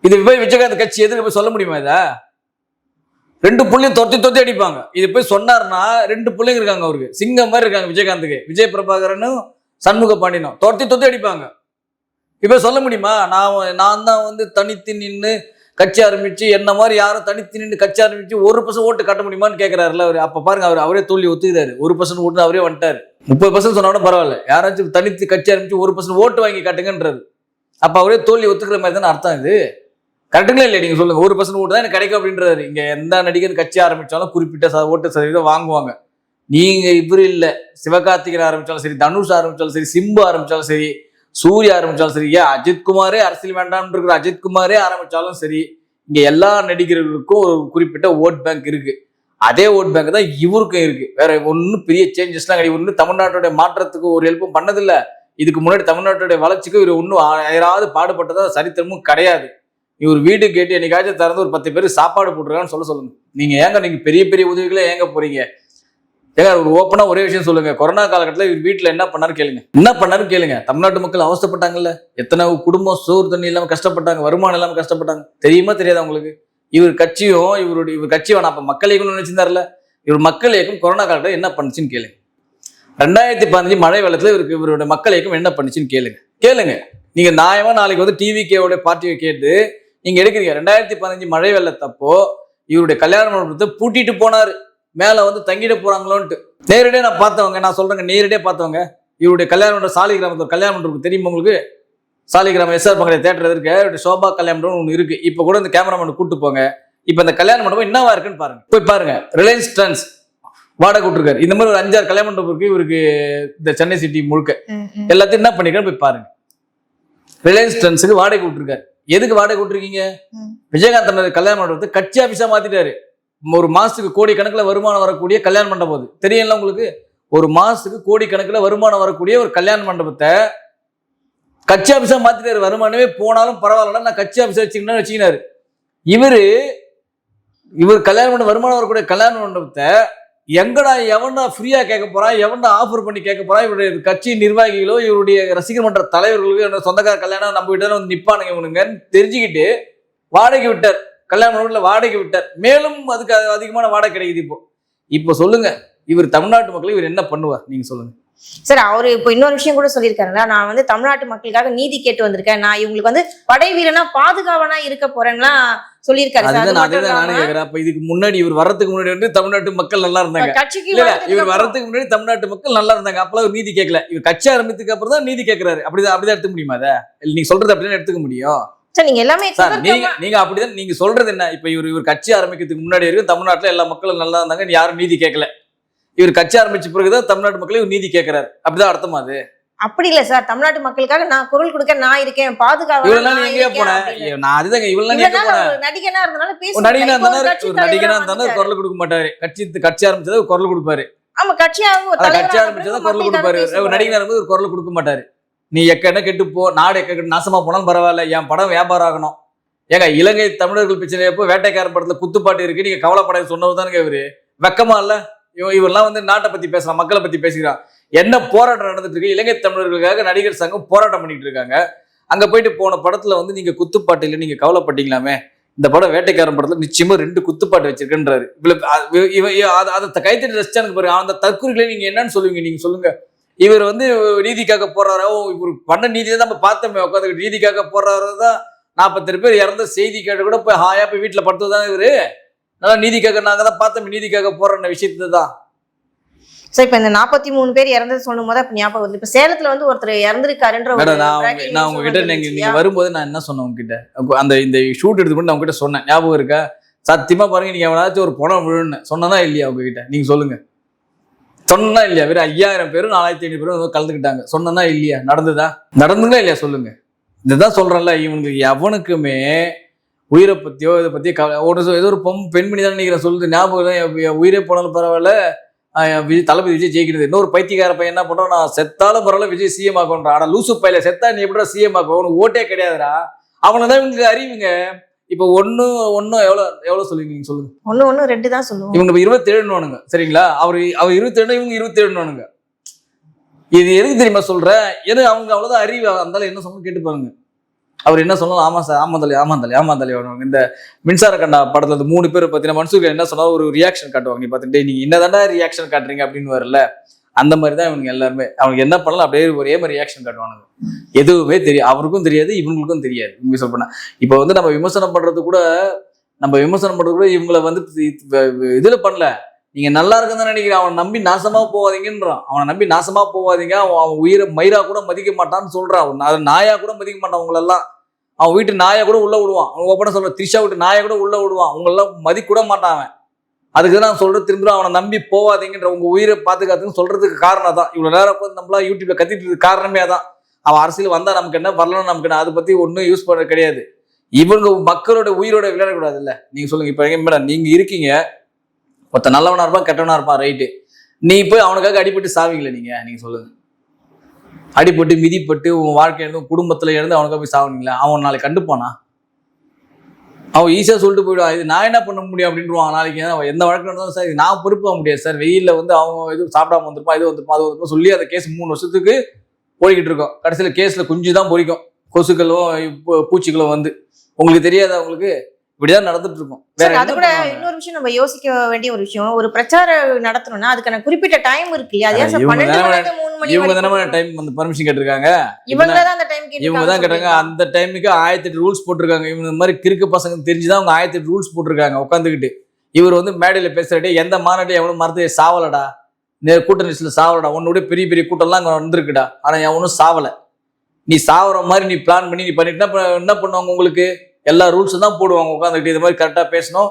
A: இது போய் விஜயகாந்த் கட்சி எதுக்கு போய் சொல்ல முடியுமா? இத 2 புள்ளையும் தொத்தி அடிப்பாங்க. இது போய் சொன்னார்னா 2 பிள்ளைங்க இருக்காங்க அவருக்கு, சிங்கம் மாதிரி இருக்காங்க விஜயகாந்துக்கு. விஜய் பிரபாகரனும் சண்முக பாண்டியனும் தொத்தி அடிப்பாங்க. இப்ப சொல்ல முடியுமா? நான் தான் வந்து தனித்து நின்று கட்சி ஆரம்பிச்சு, என்ன மாதிரி யாரும் தனித்து நின்று கட்சி ஆரம்பிச்சு 1% ஓட்டு கட்ட முடியுமான்னு கேட்கிறாருல அவரு. அப்ப பாருங்க, அவரே தோல்வி ஒத்துக்கிறாரு. 1% ஓட்டு அவரே வந்துட்டாரு. 30% சொன்னாலும் பரவாயில்ல, யாராச்சும் தனித்து கட்சி ஆரம்பிச்சு 1% ஓட்டு வாங்கி காட்டுங்கன்றாரு. அப்ப அவரே தோல்வி ஒத்துக்கிற மாதிரி தானே அர்த்தம். இது கரெக்டுங்களா இல்லையா? நீங்க சொல்லுங்க. 1% ஓட்டு தான் எனக்கு கிடைக்கும் அப்படின்றாரு. இங்க எந்த நடிகர் கட்சி ஆரம்பிச்சாலும் குறிப்பிட்ட ஓட்டு சதவீதம் வாங்குவாங்க. நீங்க இவரு இல்ல, சிவகார்த்திகேயன் ஆரம்பிச்சாலும் சரி, தனுஷ் ஆரம்பிச்சாலும் சரி, சிம்பு ஆரம்பிச்சாலும் சரி, சூர்யா ஆரம்பிச்சாலும் சரி, அஜித்குமாரே அரசியல் வேண்டாம்னு இருக்கிற அஜித்குமாரே ஆரம்பிச்சாலும் சரி, இங்க எல்லா நடிகர்களுக்கும் ஒரு குறிப்பிட்ட ஓட் பேங்க் இருக்கு. அதே ஓட் பேங்க் தான் இவருக்கும் இருக்கு. வேற ஒன்னும் பெரிய சேஞ்சஸ்லாம் கிடையாது. ஒன்னும் தமிழ்நாட்டுடைய மாற்றத்துக்கு ஒரு ஹெல்ப்பும் பண்ணதில்ல. இதுக்கு முன்னாடி தமிழ்நாட்டுடைய வளர்ச்சிக்கு இவர் ஒன்னும் யாராவது பாடுபட்டதா சரித்திரமும் கிடையாது. இவர் வீடு கேட்டு என்னைக்காச்சும் திறந்து ஒரு 10 பேருக்கு சாப்பாடு போட்டுருக்கான்னு சொல்லுங்க. நீங்க பெரிய பெரிய உதவிகளை ஏங்க போறீங்க? ஏங்க ஒரு ஓப்பனா ஒரே விஷயம் சொல்லுங்க. கொரோனா காலகட்டத்தில் இவர் வீட்டுல என்ன பண்ணாரு கேளுங்க. தமிழ்நாட்டு மக்கள் அவஸ்தைப்பட்டாங்கல்ல. எத்தனை குடும்பம் சோறு தண்ணி இல்லாம கஷ்டப்பட்டாங்க, வருமானம் இல்லாம கஷ்டப்பட்டாங்க. தெரியுமா தெரியாதா உங்களுக்கு? இவர் கட்சியும் இவர் கட்சி வேணாம், அப்ப மக்கள் இயக்கம்னு நினைச்சிருந்தாருல. இவர் மக்கள் இயக்கம் கொரோனா காலகட்டத்தில் என்ன பண்ணுச்சுன்னு கேளுங்க. 2015 மழை வெள்ளத்துல இவருடைய மக்கள் இயக்கம் என்ன பண்ணுச்சுன்னு கேளுங்க. நீங்க நியாயமா நாளைக்கு வந்து டிவிகேவோட பார்ட்டியை கேட்டு நீங்க எடுக்கிறீங்க. 2015 மழை வெள்ளத்தப்போ இவருடைய கல்யாண மண்டபத்தை பூட்டிட்டு போனாரு. மேல வந்து தங்கிட போறாங்களோன்ட்டு நேரடியா நான் சொல்றேங்க, நேரடியா பார்த்தவங்க. இவருடைய கல்யாண மண்டபம் சாலிகிராமத்தில் கல்யாண மண்டபம் தெரியுமா உங்களுக்கு? சாலிகிராமம் எஸ்ஆர் பக்கத்துல தேட்டர் இருக்கு, சோபா கல்யாண மண்டபம் ஒன்று இருக்கு. இப்ப கூட இந்த கேமராமேன் கூட்டு போங்க. இப்ப இந்த கல்யாண மண்டபம் என்னவா இருக்குன்னு பாருங்க, போய் பாருங்க. ரிலையன்ஸ் ட்ரெண்ட்ஸ் வாடகை விட்டுருக்காரு. இந்த மாதிரி ஒரு 5-6 கல்யாண மண்டபம் இருக்கு இவருக்கு. இந்த சென்னை சிட்டி முழுக்க எல்லாத்தையும் என்ன பண்ணிருக்காரு போய் பாருங்க. ரிலையன்ஸ் ட்ரெண்ட்ஸுக்கு வாடகை விட்டுருக்காரு. எதுக்கு வாடகை விட்டுருக்கீங்க? விஜயகாந்த் கல்யாண மண்டபத்தை கட்சி ஆபீஸா மாத்திட்டாரு. ஒரு மாசத்துக்கு கோடி கணக்கில் வருமானம் வரக்கூடிய கல்யாண மண்டபம் தெரியல உங்களுக்கு? ஒரு மாசத்துக்கு கோடி கணக்கில் வருமானம் வரக்கூடிய ஒரு கல்யாண மண்டபத்தை கட்சி ஆபீஸா மாத்திட்டாரு. வருமானமே போனாலும் பரவாயில்ல, நான் கட்சி ஆபீஸா வச்சுக்கினாரு. இவர் கல்யாண மண்டபம் வருமானம் வரக்கூடிய கல்யாண மண்டபத்தை எங்கடா எவன்டா ஃப்ரீயா கேட்க போறான், எவன்டா ஆஃபர் பண்ணி கேட்க போறான்? இவருடைய கட்சி நிர்வாகிகளோ இவருடைய ரசிகர் மன்ற தலைவர்களுக்கு சொந்தக்கார கல்யாணம் நம்ம கிட்ட வந்து நிப்பானுங்க இவனுங்கன்னு தெரிஞ்சுக்கிட்டு வாடகை விட்டார். கல்யாண மண்டபத்தில் வாடகை விட்டார். மேலும் அதுக்கு அதிகமான வாடகை கிடைக்குது. இப்போ சொல்லுங்க, இவர் தமிழ்நாட்டு மக்களுக்கு இவர் என்ன பண்ணுவார்? நீங்க சொல்லுங்க
B: சார். அவரு இப்போ இன்னொரு விஷயம் கூட சொல்லியிருக்காருல்ல, நான் வந்து தமிழ்நாட்டு மக்களுக்காக நீதி கேட்டு வந்திருக்கேன், நான் இவங்களுக்கு வந்து படை வீரனா பாதுகாவனா இருக்க போறேன்லாம் சொல்லியிருக்காரு.
A: இதுக்கு முன்னாடி இவர் வர்றதுக்கு முன்னாடி வந்து தமிழ்நாட்டு மக்கள் நல்லா இருந்தாங்க. இவர் வர்றதுக்கு முன்னாடி தமிழ்நாட்டு மக்கள் நல்லா இருந்தாங்க. அப்பெல்லாம் நீதி கேட்கல. இவர் கட்சி ஆரம்பித்துக்கு அப்புறம் தான் நீதி கேட்கிறாரு. அப்படிதான் எடுத்துக்க முடியுமா? அதை நீங்க சொல்றது அப்படிதான் எடுத்துக்க முடியும்.
B: நீங்க எல்லாமே
A: நீங்க அப்படிதான் நீங்க சொல்றது என்ன? இப்ப இவர் கட்சி ஆரம்பிக்கிறதுக்கு முன்னாடி வரைக்கும் தமிழ்நாட்டுல எல்லா மக்களும் நல்லா இருந்தாங்க, யாரும் நீதி கேட்கல. இவர் கட்சி ஆரம்பிச்ச பிறகுதான் தமிழ்நாட்டு மக்களே நீதி கேட்கிறாரு. அப்படிதான் அர்த்தமா? அது அப்படி
B: இல்ல சார். தமிழ்நாட்டு மக்களுக்காக நான் குரல் கொடுக்க நான் இருக்கேன், பாதுகாப்பு.
A: எங்கேயா போனேன் நான்? அதுதாங்க இவ்வளவு
B: நடிகனா இருந்தாலும்
A: நடிகனா இருந்தாலும் குரல் கொடுக்க மாட்டாரு. கட்சி ஆரம்பிச்சதை குரல் கொடுப்பாரு.
B: ஆமா, கட்சி
A: ஆரம்பிச்சதை குரல் கொடுப்பாரு. நடிகனா இருக்கும்போது ஒரு குரல் கொடுக்க மாட்டாரு. நீ எக்கன கெட்டு போ, நாடு எக்க நாசமா போனாலும் பரவாயில்ல, என் படம் வியாபாரம் ஆகணும். ஏங்க இலங்கை தமிழர்கள் பிரச்சனையப்போ வேட்டைக்காரன் படத்துல குத்துப்பாட்டு இருக்கு, நீங்க கவலைப்பட சொன்னதுதானுங்க இவரு. வெக்கமா இல்ல? இவரெல்லாம் வந்து நாட்டை பத்தி பேசுறான், மக்களை பத்தி பேசுகிறான். என்ன போராட்டம் நடந்துட்டு இருக்கு? இலங்கை தமிழர்களுக்காக நடிகர் சங்கம் போராட்டம் பண்ணிட்டு இருக்காங்க. அங்க போயிட்டு போன படத்துல வந்து நீங்க குத்துப்பாட்டு இல்லை, நீங்க கவலைப்பட்டீங்களாமே? இந்த படம் வேட்டைக்காரன் படத்துல நிச்சயமா 2 குத்துப்பாட்டு வச்சிருக்கேன்றாரு. அதை கைத்தட்டி ரசிச்சானுக்கு பாருங்க. அந்த தற்கொலைகளை நீங்க என்னன்னு சொல்லுவீங்க? நீங்க சொல்லுங்க. இவர் வந்து நீதிக்காக போறாரோ? இவர் பண்ண நீதியை தான் நம்ம பார்த்தோமே. உட்காந்து நீதிக்காக போறாரோ தான் 40 பேர் இறந்த செய்தி கேட்டு கூட போய் ஹாயா போய் வீட்டுல படுத்துதான் இவரு. நல்லா நீதிக்காக நாங்க தான் பார்த்தோம், நீதிக்காக போற விஷயத்தை தான்.
B: சார், இப்ப இந்த 43 பேர் இறந்தது சொல்லும் போது ஞாபகம் வருது. இப்ப சேலத்துல வந்து ஒருத்தர் இறந்திருக்காருன்ற
A: நான் உங்ககிட்ட நீங்க வரும்போது நான் என்ன சொன்னேன் உங்ககிட்ட, அந்த இந்த ஷூட் எடுத்து நான் உங்ககிட்ட சொன்னேன், ஞாபகம் இருக்கா? சத்தியமா பாருங்க, நீங்க எவனாச்சும் ஒரு பணம் விழுன்னு சொன்னதா இல்லையா உங்ககிட்ட? நீங்க சொல்லுங்க, சொன்னா இல்லையா? வெறும் 5000 பேரும் 4500 பேரும் கலந்துக்கிட்டாங்க, சொன்னா இல்லையா? நடந்துங்களா இல்லையா? சொல்லுங்க. இதுதான் சொல்றேன்ல, இவனுக்கு எவனுக்குமே உயிரை பத்தியோ இதை பத்தியோ ஏதோ ஒரு பெண்மணி தான் நினைக்கிறேன் சொல்லுது, ஞாபகம். உயிரே போனாலும் பரவாயில்ல, தளபதி விஜய் ஜெயிக்கிறது. இன்னொரு பைத்தியக்கார பையன் என்ன பண்றான், நான் செத்தாலும் பரவாயில்ல விஜய் சிஎம் ஆகும்ன்றான். ஆனா லூசு பையில செத்தா நீ எப்படா சிஎம் ஆகும்? உனக்கு ஓட்டே கிடையாதுடா. அவனதான் இவங்களுக்கு அறிவுங்க. இப்ப ஒன்னும் எவ்வளவு சொல்லுவீங்க? நீங்க சொல்லுங்க.
B: 1 2 தான் சொல்லுவோம்.
A: இவங்க 27 சரிங்களா? அவர் 27, இவங்க 27. இது எதுக்கு தெரியுமா சொல்றேன்? ஏன்னா அவங்க அவ்வளவுதான் அறிவு. இருந்தாலும் என்ன சொல்லணும் கேட்டு பாருங்க. அவர் என்ன சொன்னாலும் ஆமா சார், ஆமாந்தலி. இந்த மின்சார கண்டா படத்துல 3 பேர் பார்த்தீங்கன்னா மன்சூர் என்ன சொன்னாலும் ஒரு ரியாக்ஷன் காட்டுவாங்க. நீ பார்த்துட்டு நீங்க என்னதாண்டா ரியாக்ஷன் காட்டுறீங்க அப்படின்னு வரல. அந்த மாதிரி தான் இவங்க எல்லாருமே. அவங்க என்ன பண்ணலாம் அப்படியே ஒரே மாதிரி ரியாக்ஷன் காட்டுவானுங்க. எதுவுமே தெரியும், அவருக்கும் தெரியாது, இவங்களுக்கும் தெரியாது. உண்மை சொல்ல போனா இப்போ வந்து நம்ம விமர்சனம் பண்றது கூட இவங்களை வந்து இதுல பண்ணல. நீங்க நல்லா இருக்குன்னு தான் நினைக்கிறேன். அவனை நம்பி நாசமா போவாதீங்கன்றான். அவனை நம்பி நாசமா போவாதீங்க. அவன் உயிரை மயிரா கூட மதிக்க மாட்டான்னு சொல்றான். அதை நாயா கூட மதிக்க மாட்டான். அவங்களெல்லாம் அவன் வீட்டு நாயை கூட உள்ள விடுவான். அவன் ஓப்பனா சொல்ற, த்ரிஷா வீட்டு நாயை கூட உள்ள விடுவான். அவங்களெல்லாம் மதிக்க கூட மாட்டான் அவன். அதுக்கு நான் சொல்றது திரும்ப, அவனை நம்பி போவாதீங்கன்ற, உங்க உயிரை பாதுகாத்துன்னு சொல்றதுக்கு காரணம் தான். இவ்வளவு நேரம் உட்காந்து நம்மளா யூடியூப்ல கத்திட்டு காரணமே தான். அவன் அரசியல் வந்தா நமக்கு என்ன, வரலன்னு நமக்கு என்ன, அதை பத்தி ஒன்றும் யூஸ் பண்ண கிடையாது. இவங்க மக்களோட உயிரோட விளையாடக்கூடாது இல்ல. நீங்க சொல்லுங்க. இப்ப மேடம் நீங்க இருக்கீங்க, ஒருத்த நல்லவனா இருப்பான் கெட்டவனா இருப்பான், ரைட்டு. நீ போய் அவனுக்காக அடிபட்டு சாவீங்களே நீங்க சொல்லுங்க. அடிபட்டு மிதிப்பட்டு உன் வாழ்க்கை இருந்து குடும்பத்துல இருந்து அவனுக்காக போய் சாவீங்களா? அவன் நாளைக்கு கண்டுப்பானா? அவன் ஈஸியா சொல்லிட்டு போயிடுவான், இது நான் என்ன பண்ண முடியும் அப்படின்ட்டுவான். நாளைக்கு எந்த வழக்கு நடந்தாலும் சார் இது நான் பொறுப்பாக முடியாது சார், வெயில்ல வந்து அவன் இது சாப்பிடாம வந்திருப்பான், இது வந்திருப்பான், அது வந்திருப்பான் சொல்லி அந்த கேஸ் 3 வருஷத்துக்கு போய்கிட்டு இருக்கோம். கடைசியில கேஸ்ல குஞ்சு தான் பொறிக்கும், கொசுக்களும் பூச்சிகளும் வந்து. உங்களுக்கு தெரியாதா? உங்களுக்கு இப்படிதான் நடந்துட்டு இருக்கும்.
B: அது கூட இன்னொரு விஷயம் நம்ம யோசிக்க வேண்டிய ஒரு விஷயம், ஒரு பிரச்சாரம் நடத்தணும்னா அதுக்கான குறிப்பிட்ட டைம் இருக்கு இல்லையா? அதே 12 மணிக்கு 3 மணி
A: இவங்க தானே டைம் வந்து பர்மிஷன் கேட்டிருக்காங்க.
B: இவங்க தான் அந்த டைம் கேட்டிருக்காங்க.
A: இவங்க தான் கேட்டாங்க. அந்த டைமுக்கு 1008 ரூல்ஸ் போட்டிருக்காங்க. இவங்க இந்த மாதிரி கிறுக்கு பசங்க தெரிஞ்சுதான் அவங்க 1008 ரூல்ஸ் போட்டிருக்காங்க உட்காந்துக்கிட்டு. இவர் வந்து மேடையில பேசுறடே எந்த மாநாட்டையும் எவனும் மறந்து சாவலடா, கூட்ட நெரிசல சாவலடா, உன்னோட பெரிய பெரிய கூட்டம்லாம் அங்க வந்திருக்குடா, ஆனா எவனும் சாவல. நீ சாவற மாதிரி நீ பிளான் பண்ணி நீ பண்ணிட்டு என்ன பண்ணுவாங்க? உங்களுக்கு எல்லா ரூல்ஸும் தான் போடுவாங்க உட்காந்துக்கிட்டு. இது மாதிரி கரெக்டா பேசணும்,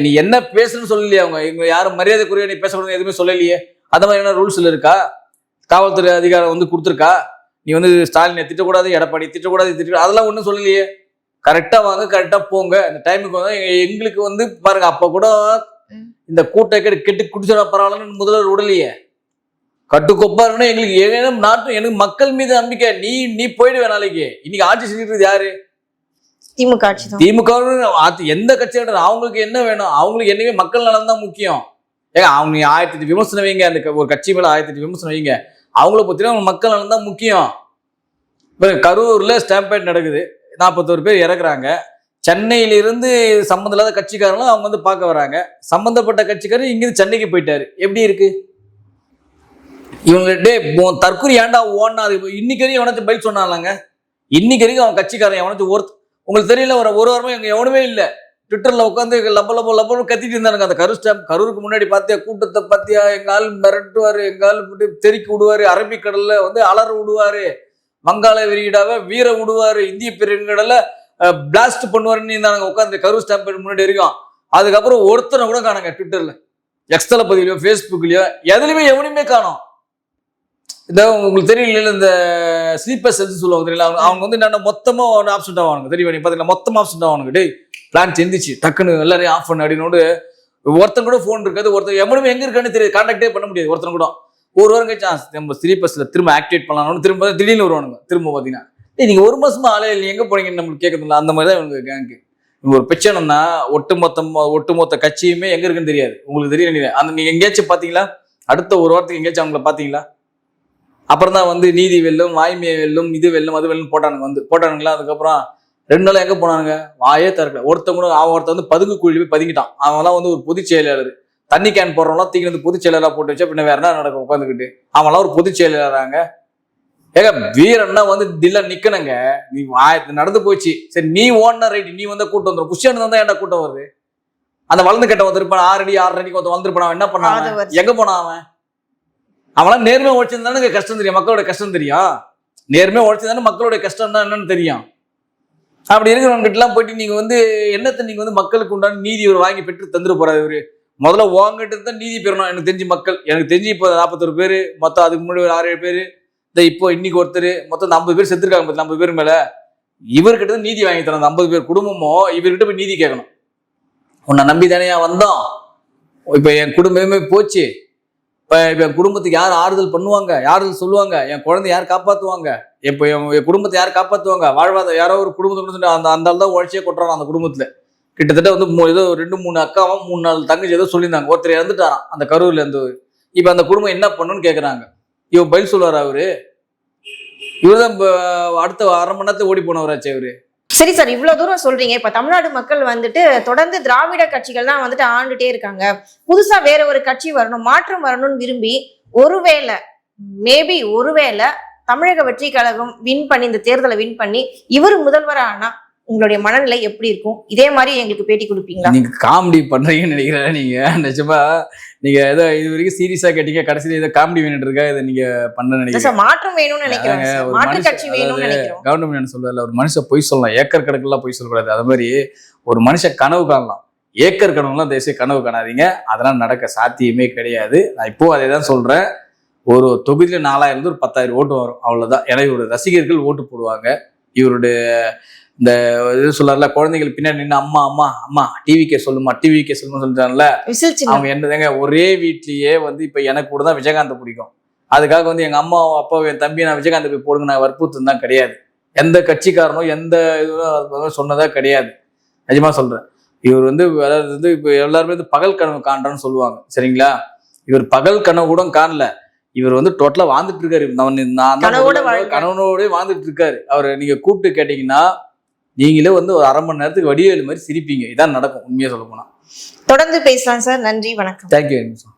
A: நீ என்ன பேசணும்னு சொல்லலையே. அவங்க இவங்க யாரும் மரியாதைக்குரிய நீ பேசக்கூடாது எதுவுமே சொல்லலையே. அந்த மாதிரி என்ன ரூல்ஸ்ல இருக்கா? காவல்துறை அதிகாரம் வந்து கொடுத்துருக்கா? நீ வந்து ஸ்டாலினை திட்டக்கூடாது, எடப்பாடி திட்டக்கூடாது, அதெல்லாம் ஒன்றும் சொல்லலையே. கரெக்டா வாங்க, கரெக்டா போங்க, அந்த டைமுக்கு வந்து. எங்களுக்கு வந்து பாருங்க, அப்ப கூட இந்த கூட்ட கெட்டு குடிச்சா பரவாயில்லன்னு முதல்வர் விடலையே. கட்டுக்கொப்பா இருக்கணும் எங்களுக்கு. எனக்கு மக்கள் மீது நம்பிக்கை. நீ போயிடுவே நாளைக்கு. இன்னைக்கு ஆட்சி செஞ்சுட்டு யாரு?
B: திமுக ஆட்சி தான்.
A: திமுக எந்த கட்சியோட அவங்களுக்கு என்ன வேணும்? அவங்களுக்கு என்னைக்குமே மக்கள் நலன் தான் முக்கியம். ஏங்க அவங்க 1008 விமர்சனம் வைங்க, அந்த ஒரு கட்சி மேல 1008 விமர்சனம் வைங்க, அவங்கள பத்தினா மக்கள் நலன் தான் முக்கியம். இப்ப கரூர்ல ஸ்டாம்பேட் நடக்குது, 41 பேர் இறக்குறாங்க. சென்னையிலிருந்து சம்பந்தம் இல்லாத கட்சிக்காரங்களும் அவங்க வந்து பார்க்க வராங்க. சம்பந்தப்பட்ட கட்சிக்காரர் இங்கிருந்து சென்னைக்கு போயிட்டாரு. எப்படி இருக்கு இவங்க? தற்கொலை ஏன்டா ஓடனா? இன்னைக்கு வரைக்கும் எவனாச்சும் பைக் சொன்னாங்க? இன்னைக்கு வரைக்கும் அவன் கட்சிக்காரன் எவனாச்சும் உங்களுக்கு தெரியல, ஒரு வாரமா எங்க எவனுமே இல்லை. ட்விட்டர்ல உட்காந்து லப்ப கத்திட்டு இருந்தானுங்க. அந்த கரூருக்கு முன்னாடி பாத்தியா கூட்டத்தை பாத்தியா? எங்க ஆள் மிரட்டுவாரு, எங்க ஆள் தெறிக்கி விடுவாரு, அரபிக்கடல்ல வந்து அலற விடுவாரு, வங்காள விரிகுடாவை வீர விடுவாரு, இந்திய பெருங்கடல பிளாஸ்ட் பண்ணுவாருன்னு இருந்தாங்க உட்காந்து கரூர் ஸ்டாம்பேட் முன்னாடி இருக்கும். அதுக்கப்புறம் ஒருத்தனை கூட காணுங்க ட்விட்டர்ல, எக்ஸ்தல பதிலையோ ஃபேஸ்புக்லயோ எதுலையுமே எவனையுமே காணும். இந்த உங்களுக்கு தெரியல, இந்த ஸ்லீப்பர் செல்ஸ் சொல்லுவாங்க தெரியல, அவங்க வந்து என்ன மொத்தமா ஆப்ஷன் ஆவானுங்க தெரியும். நீ பாத்தீங்கன்னா மொத்தமா ஆப்ஷன் ஆவானுங்க. டேய் பிளான் செஞ்சிச்சு டக்குன்னு எல்லாரையும் ஆஃப் பண்ண அப்படின்னு. ஒருத்தன் கூட போன் இருக்காது, ஒருத்தர் எவனுமே எங்க இருக்கான்னு தெரியாது, கான்டாக்டே பண்ண முடியாது ஒருத்தன் கூட. ஒரு வாரம் கழிச்சு நம்ம ஸ்லீப்பர்ஸ்ல திரும்ப ஆக்டிவேட் பண்ணலாம்னு திரும்ப திடீர்னு வருவானுங்க. திரும்ப பாத்தீங்கன்னா நீங்க ஒரு மாசமா ஆளே இல்லை, எங்க போனீங்கன்னு நம்மளுக்கு கேட்கறதில்ல. அந்த மாதிரிதான் இவங்க கேங்கு. ஒரு பிரச்சனைனா ஒட்டுமொத்த கட்சியுமே எங்க இருக்குன்னு தெரியாது. உங்களுக்கு தெரியல. அந்த நீங்க எங்கேயாச்சும் பாத்தீங்களா? அடுத்த ஒரு வாரத்துக்கு எங்கேயாச்சும் அவங்கள பாத்தீங்களா? அப்புறம் தான் வந்து நீதி வெல்லும், வாய்மையை வெல்லும், இது வெல்லும், அது வெல்லும் போட்டானுங்களா. அதுக்கப்புறம் 2 நாள் எங்க போனானுங்க? வாயே திறக்கல. ஒருத்தன் வந்து பதுங்கு குழியில போய் பதுங்கிட்டான். அவன்லாம் வந்து ஒரு பொதுச் செயலாளர். தண்ணி கேன் போடுறவங்களாம் தீக்கி வந்து பொதுச் செயலாளராக போட்டு வச்சா பின்ன வேற என்ன நடக்கும்? உட்காந்துக்கிட்டு அவன்லாம் ஒரு பொதுச் செயலாளராங்க. ஏங்க வீரன்னா வந்து தில்ல நிக்கணுங்க. நீ நடந்து போச்சு சரி, நீ ஓடனா ரைட், நீ வந்தா கூட்டம் வந்துடும். புஷ்யன் தான் ஏன்டா கூட்டம் வருது? அந்த வளர்ந்து கட்ட வந்திருப்பான், 6 அடி 6 அடிக்கு வந்திருப்பான். என்ன பண்ணான்? எங்க போனான் அவன்? அவெல்லாம் நேர்மையா உழைச்சிருந்தானே கஷ்டம் தெரியும், மக்களோட கஷ்டம் தெரியும். நேர்மையா உழைச்சிருந்தானே மக்களோட கஷ்டம் தான் என்னன்னு தெரியும். அப்படி இருக்கிறவங்க கிட்ட எல்லாம் போயிட்டு நீங்க வந்து என்னத்தை நீங்க வந்து மக்களுக்கு உண்டான நீதி ஒரு வாங்கி பெற்று தந்துட்டு போறாரு இவரு. முதல்ல வாங்கிட்டு தான் நீதி பெறணும். எனக்கு தெரிஞ்சு இப்போ 41 பேர் மொத்தம், அதுக்கு முன்னாடி ஒரு 6-7 பேர், இப்போ இன்னைக்கு ஒருத்தர், மொத்தம் 50 பேர் செத்துருக்காங்க. 50 பேர் மேல இவர்கிட்ட தான் நீதி வாங்கி தரணும். அந்த 50 பேர் குடும்பமும் இவர்கிட்ட போய் நீதி கேட்கணும். உன்னை நம்பி தானே வந்தோம், இப்ப என் குடும்பமே போச்சு, இப்ப என் குடும்பத்துக்கு யார் ஆறுதல் பண்ணுவாங்க, ஆறுதல் சொல்லுவாங்க, என் குழந்தை யார் காப்பாத்துவாங்க, இப்போ என் குடும்பத்தை யார் காப்பாத்துவாங்க, வாழ்வாத யாரோ ஒரு குடும்பத்தை அந்த ஆள் தான் உழைச்சியே கொட்டுறான். அந்த குடும்பத்துல கிட்டத்தட்ட வந்து ஏதோ 2-3 அக்காவும் 3-4 தங்கச்சி ஏதோ சொல்லியிருந்தாங்க. ஒருத்தர் இறந்துட்டாராம் அந்த கரூர்ல இருந்து. இப்ப அந்த குடும்பம் என்ன பண்ணுன்னு கேக்குறாங்க. இவன் பதில் சொல்லுவார் அவரு? இவருதான் அடுத்த 1/2 மணி நேரத்துல ஓடி போனவராச்சு அவரு.
B: சரி சார், இவ்வளவு தூரம் சொல்றீங்க. இப்ப தமிழ்நாடு மக்கள் வந்துட்டு தொடர்ந்து திராவிட கட்சிகள் தான் வந்துட்டு ஆண்டுட்டே இருக்காங்க. புதுசா வேற ஒரு கட்சி வரணும், மாற்றம் வரணும்னு விரும்பி ஒருவேளை தமிழக வெற்றி கழகம் வின் பண்ணி இந்த தேர்தலை வின் பண்ணி இவர் முதல்வரா ஆனா உங்களுடைய மனநிலை எப்படி இருக்கும்? இதே மாதிரி எங்களுக்கு பேட்டி கொடுப்பீங்களா?
A: நீங்க காமெடி பண்றீங்கன்னு நினைக்கிறேன். நீங்க நிஜமா நீங்க ஏதோ இது வரைக்கும் சீரியஸா கேட்டீங்க, கடைசியில ஏதோ காமெடி வேணுட்டு இருக்கா, இதை நீங்க பண்ண நினைக்கிறேன்.
B: மாற்றம் வேணும்னு நினைக்கிறேன், மாற்று கட்சி வேணும்னு நினைக்கிறோம்.
A: கவர்மெண்ட் என்ன சொல்றதுல, ஒரு மனுஷன் பொய் சொல்லலாம், ஏக்கர் கணக்குலாம் பொய் சொல்லக்கூடாது. அது மாதிரி ஒரு மனுஷன் கனவு காணலாம், ஏக்கர் கனவுலாம் தேசிய கனவு காணாதீங்க. அதெல்லாம் நடக்க சாத்தியமே கிடையாது. நான் இப்போ அதே தான் சொல்றேன். ஒரு தொகுதியில 4000 ஒரு 10,000 ஓட்டு வரும், அவ்வளவுதான். ஏன்னா இவருடைய ரசிகர்கள் ஓட்டு போடுவாங்க. இவருடைய இந்த இது சொல்லார்ல, குழந்தைகள் பின்னாடி நின்று அம்மா அம்மா அம்மா டிவிக்கே சொல்லுமா டிவிக்கே சொல்லுமா சொல்லிட்டாங்கல்ல.
B: விசில் சின்னம்.
A: அவங்க என்னதாங்க, ஒரே வீட்லயே வந்து இப்ப எனக்கு கூட தான் விஜயகாந்த் பிடிக்கும். அதுக்காக வந்து எங்க அம்மா அப்பா என் தம்பி நான் விஜயகாந்த் போய் போடுங்க நான் வற்புறுத்தம் தான் கிடையாது. எந்த கட்சிக்காரனோ எந்த இதுவும் சொன்னதா கிடையாது. நிஜமா சொல்றேன். இவர் வந்து அதாவது வந்து இப்ப எல்லாருமே வந்து பகல் கனவு காண்றான்னு சொல்லுவாங்க, சரிங்களா? இவர் பகல் கனவு கூட காணல. இவர் வந்து டோட்டலா வாழ்ந்துட்டு இருக்காரு. கனவோட வாழ்ந்துட்டு இருக்காரு. அவரை நீங்க கூப்பிட்டு கேட்டீங்கன்னா நீங்களே வந்து ஒரு அரை மணி நேரத்துக்கு வடிவேலு மாதிரி சிரிப்பீங்க. இதான் நடக்கும் உண்மையா சொல்ல போனா.
B: தொடர்ந்து பேசலாம் சார். நன்றி, வணக்கம்.
A: தேங்க்யூ.